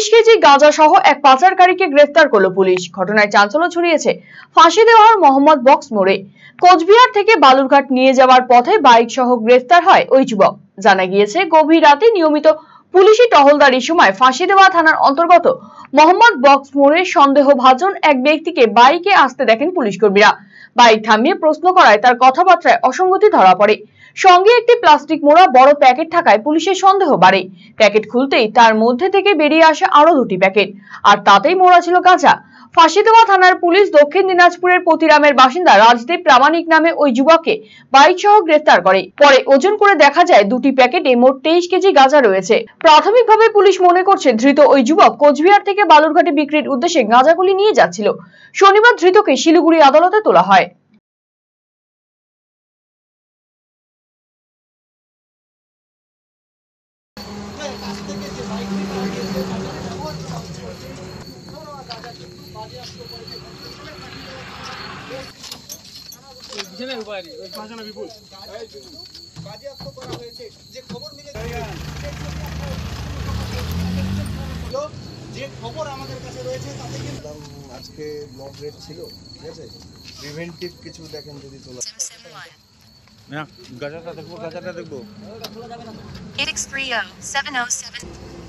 23 KG গাঁজা সহ এক পাচারকারীকে গ্রেফতার করল পুলিশ। ঘটনায় চাঞ্চল্য ছড়িয়েছে ফাঁসি দেওয়ার মোহাম্মদ বক্স মোড়ে। কোচবিহার থেকে বালুরঘাট নিয়ে যাওয়ার পথে বাইক সহ গ্রেফতার হয় ওই যুবক। জানা গিয়েছে, গভীর রাতে নিয়মিত পুলিশি টহলদারির সময় ফাঁসি দেওয়া থানার অন্তর্গত মোহাম্মদ বক্স মোড়ে সন্দেহভাজন এক ব্যক্তিকে বাইকে আসতে দেখেন পুলিশ কর্মীরা। বাইক থামিয়ে প্রশ্ন করায় তার কথাবার্তায় অসঙ্গতি ধরা পড়ে। সঙ্গে একটি প্লাস্টিক মোড়া বড় প্যাকেট থাকায় পুলিশের সন্দেহ বাড়ে। প্যাকেট খুলতেই তার মধ্যে থেকে বেরিয়ে আসে আরো 2টি প্যাকেট, আর তাতেই মোড়া ছিল গাঁজা। ফাঁসি দেওয়া থানার পুলিশ দক্ষিণ দিনাজপুরের পতিরামের বাসিন্দা রাজদীপ প্রামাণিক নামে ওই যুবককে বাইক সহ গ্রেফতার করে। পরে ওজন করে দেখা যায় 2টি প্যাকেটে মোট 23 কেজি গাঁজা রয়েছে। প্রাথমিকভাবে পুলিশ মনে করছে ধৃত ওই যুবক কোচবিহার থেকে বালুরঘাটে বিক্রির উদ্দেশ্যে গাঁজাগুলি নিয়ে যাচ্ছিল। শনিবার ধৃতকে শিলিগুড়ি আদালতে তোলা হয়। যে খবর আমাদের কাছে রয়েছে তাতে কিন্তু আজকে ব্লক রেট ছিল, ঠিক আছে, প্রিভেন্টিভ কিছু দেখেন যদি তোলা না গাজাটা দেখবো It X 30707